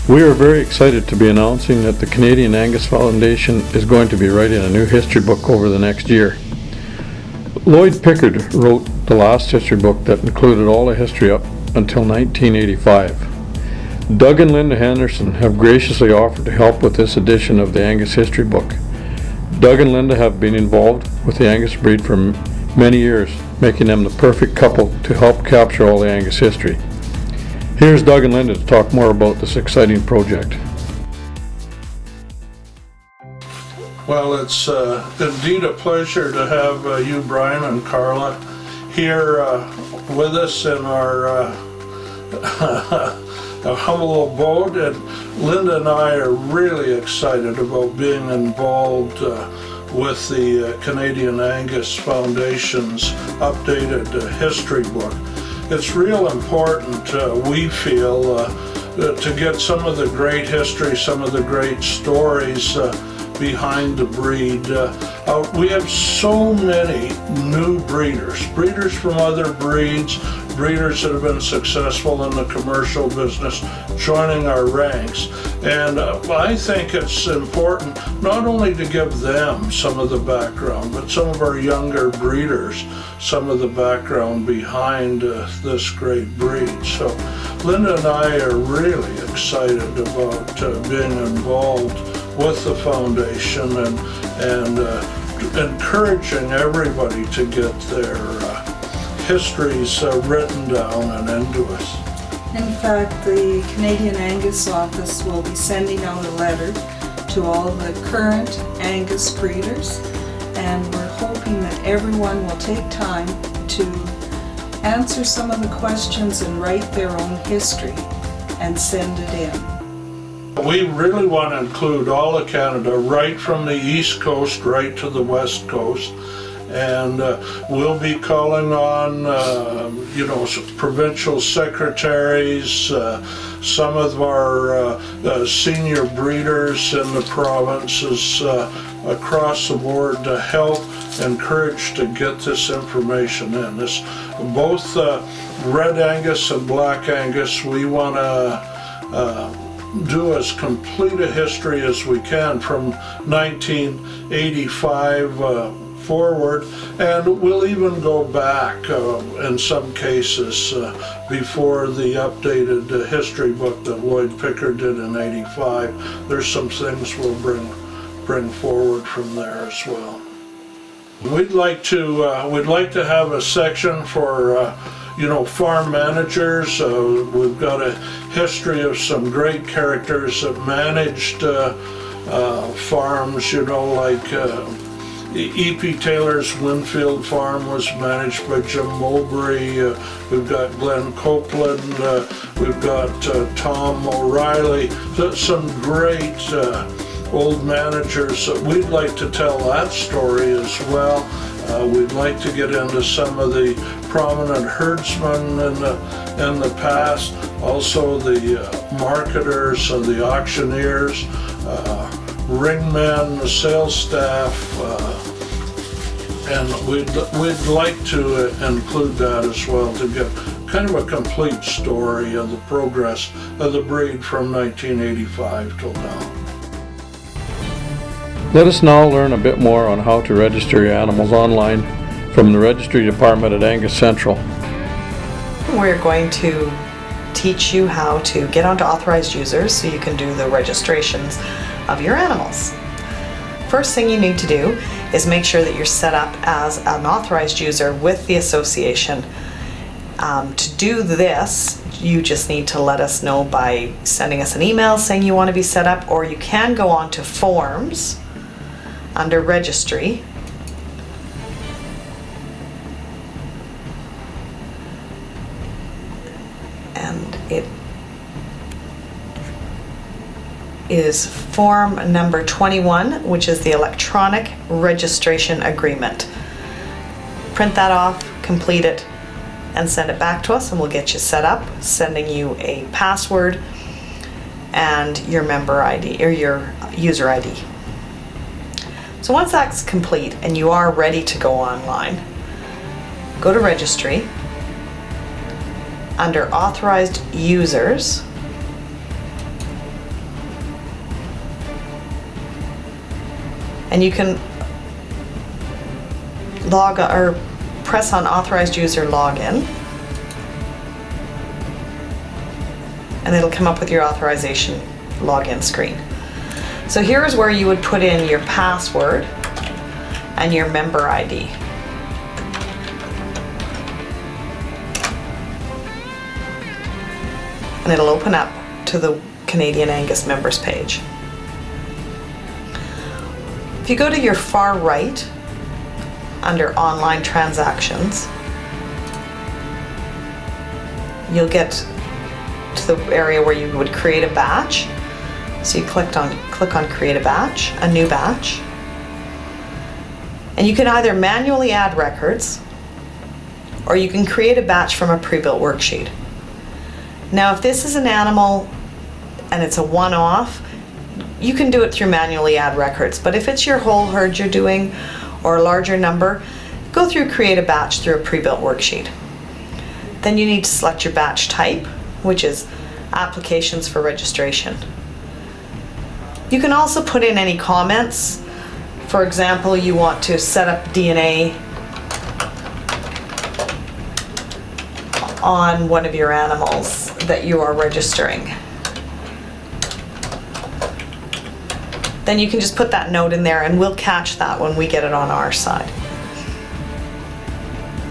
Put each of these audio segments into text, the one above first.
We are very excited to be announcing that the Canadian Angus Foundation is going to be writing a new history book over the next year. Lloyd Pickard wrote the last history book that included all the history up until 1985. Doug and Linda Henderson have graciously offered to help with this edition of the Angus history book. Doug and Linda have been involved with the Angus breed for many years, making them the perfect couple to help capture all the Angus history. Here's Doug and Linda to talk more about this exciting project. Well, it's indeed a pleasure to have you, Brian, and Carla here with us in our humble abode. And Linda and I are really excited about being involved with the Canadian Angus Foundation's updated history book. It's real important, we feel, to get some of the great history, some of the great stories behind the breed. We have so many new breeders from other breeds, breeders that have been successful in the commercial business joining our ranks. And I think it's important not only to give them some of the background, but some of our younger breeders some of the background behind this great breed. So Linda and I are really excited about being involved with the foundation and encouraging everybody to get their histories written down and into us. In fact, the Canadian Angus office will be sending out a letter to all the current Angus breeders, and we're hoping that everyone will take time to answer some of the questions and write their own history and send it in. We really want to include all of Canada, right from the East Coast right to the West Coast. And we'll be calling on, provincial secretaries, some of our senior breeders in the provinces across the board to help encourage to get this information in. This, both Red Angus and Black Angus, we want to do as complete a history as we can from 1985 forward, and we'll even go back in some cases before the updated history book that Lloyd Pickard did in '85. There's some things we'll bring forward from there as well. We'd like to have a section for farm managers. We've got a history of some great characters that managed farms, like E.P. Taylor's Winfield Farm was managed by Jim Mowbray. We've got Glenn Copeland. We've got Tom O'Reilly. Some great old managers. We'd like to tell that story as well. We'd like to get into some of the prominent herdsmen in the past, also the marketers and the auctioneers, ringmen, the sales staff, and we'd like to include that as well to get kind of a complete story of the progress of the breed from 1985 till now. Let us now learn a bit more on how to register your animals online from the Registry Department at Angus Central. We're going to teach you how to get onto authorized users so you can do the registrations of your animals. First thing you need to do is make sure that you're set up as an authorized user with the association. To do this, you just need to let us know by sending us an email saying you want to be set up, or you can go on to forms under registry. And it is form number 21, which is the electronic registration agreement. Print that off, complete it, and send it back to us, and we'll get you set up, sending you a password and your member ID or your user ID. So once that's complete and you are ready to go online, go to registry. Under authorized users, And you can log or press on authorized user login, and it'll come up with your authorization login screen. So here's where you would put in your password and your member ID. And it'll open up to the Canadian Angus members page. If you go to your far right, under online transactions, you'll get to the area where you would create a batch. So you click on create a batch, a new batch. And you can either manually add records, or you can create a batch from a pre-built worksheet. Now, if this is an animal and it's a one-off, you can do it through manually add records. But if it's your whole herd you're doing, or a larger number, go through create a batch through a pre-built worksheet. Then you need to select your batch type, which is applications for registration. You can also put in any comments. For example, you want to set up DNA on one of your animals that you are registering. Then you can just put that note in there and we'll catch that when we get it on our side.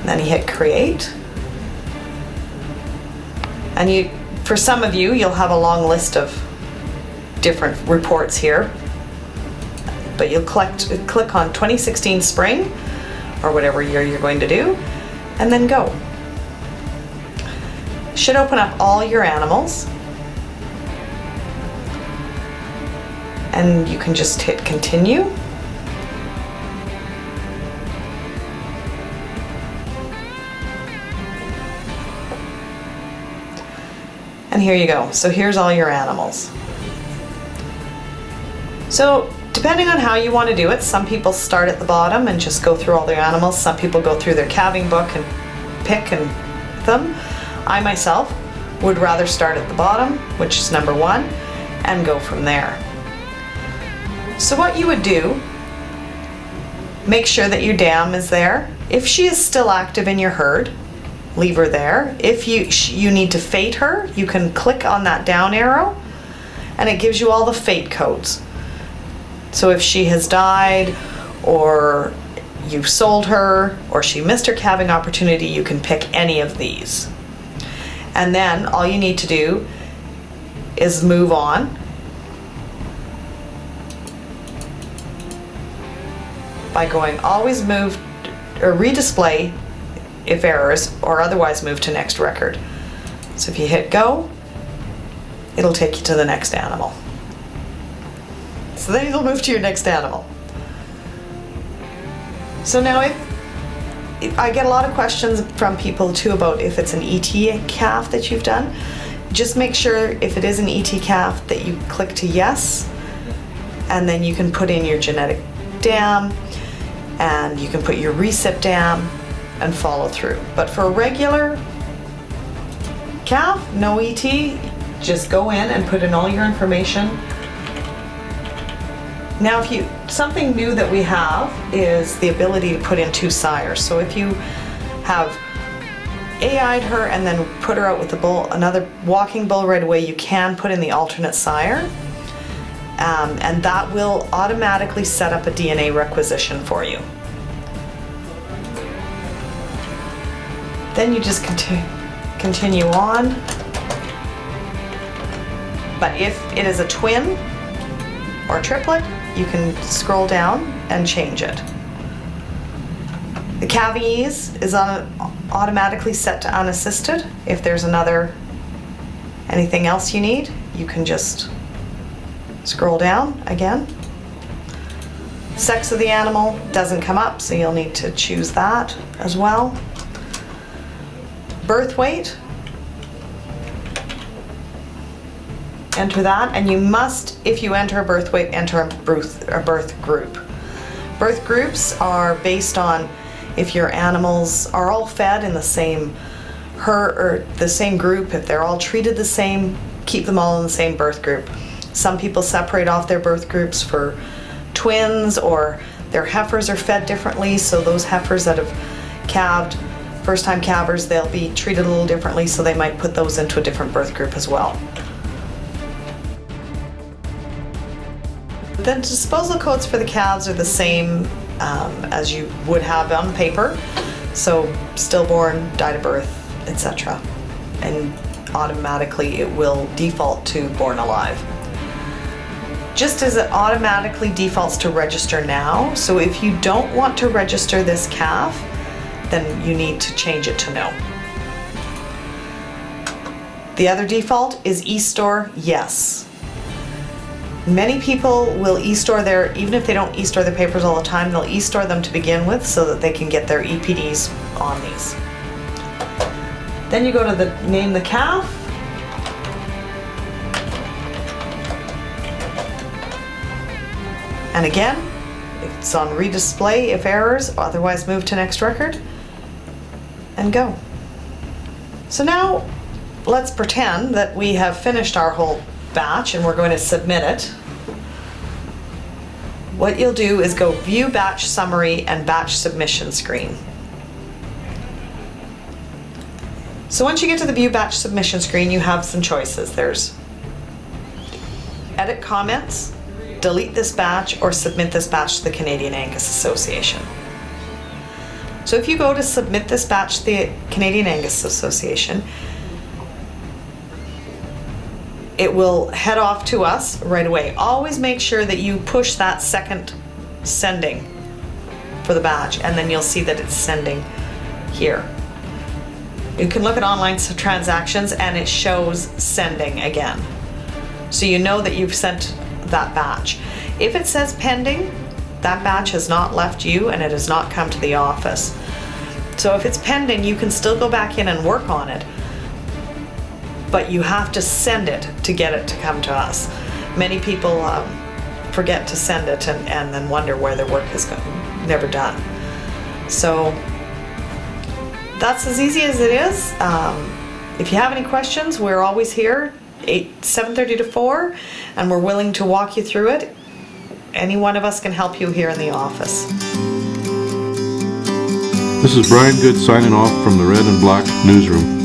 Then you hit create. And for some of you, you'll have a long list of different reports here. But you'll click on 2016 spring, or whatever year you're going to do, and then go. Should open up all your animals. And you can just hit continue. And here you go. So here's all your animals. So depending on how you want to do it, some people start at the bottom and just go through all their animals. Some people go through their calving book and pick and them. I myself would rather start at the bottom, which is number 1, and go from there. So what you would do, make sure that your dam is there. If she is still active in your herd, leave her there. If you need to fate her, you can click on that down arrow and it gives you all the fate codes. So if she has died, or you've sold her, or she missed her calving opportunity, you can pick any of these. And then all you need to do is move on by going always move or redisplay if errors, or otherwise move to next record. So if you hit go, it'll take you to the next animal. So then it'll move to your next animal. So now if I get a lot of questions from people too about if it's an ET calf that you've done, just make sure if it is an ET calf that you click to yes, and then you can put in your genetic dam, and you can put your recip dam and follow through. But for a regular calf, no ET, just go in and put in all your information. Now something new that we have is the ability to put in 2 sires. So if you have AI'd her and then put her out with the bull, another walking bull right away, you can put in the alternate sire. And that will automatically set up a DNA requisition for you. Then you just continue on. But if it is a twin or triplet, you can scroll down and change it. The calving ease is automatically set to unassisted. If there's anything else you need, you can just scroll down again. Sex of the animal doesn't come up, so you'll need to choose that as well. Birth weight, enter that, and you must, if you enter a birth weight, enter a birth group. Birth groups are based on if your animals are all fed in the same herd or the same group. If they're all treated the same, keep them all in the same birth group. Some people separate off their birth groups for twins or their heifers are fed differently, so those heifers that have calved, first-time calvers, they'll be treated a little differently, so they might put those into a different birth group as well. The disposal codes for the calves are the same as you would have on paper, so stillborn, died of birth, etc. And automatically it will default to born alive. Just as it automatically defaults to register now, so if you don't want to register this calf, then you need to change it to no. The other default is e-store yes. Many people will e-store even if they don't e-store their papers all the time, they'll e-store them to begin with so that they can get their EPDs on these. Then you go to name the calf. And again, it's on redisplay if errors, otherwise move to next record, and go. So now let's pretend that we have finished our whole batch and we're going to submit it. What you'll do is go View Batch Summary and Batch Submission screen. So once you get to the View Batch Submission screen, you have some choices. There's Edit Comments, Delete this batch, or Submit this batch to the Canadian Angus Association. So if you go to Submit this batch to the Canadian Angus Association, it will head off to us right away. Always make sure that you push that second sending for the batch, and then you'll see that it's sending here. You can look at online transactions and it shows sending again. So you know that you've sent that batch. If it says pending, that batch has not left you and it has not come to the office. So if it's pending, you can still go back in and work on it, but you have to send it to get it to come to us. Many people forget to send it and then wonder where their work is never done. So that's as easy as it is. If you have any questions, we're always here 7:30 to 4, and we're willing to walk you through it. Any one of us can help you here in the office. This is Brian Good signing off from the Red and Black Newsroom.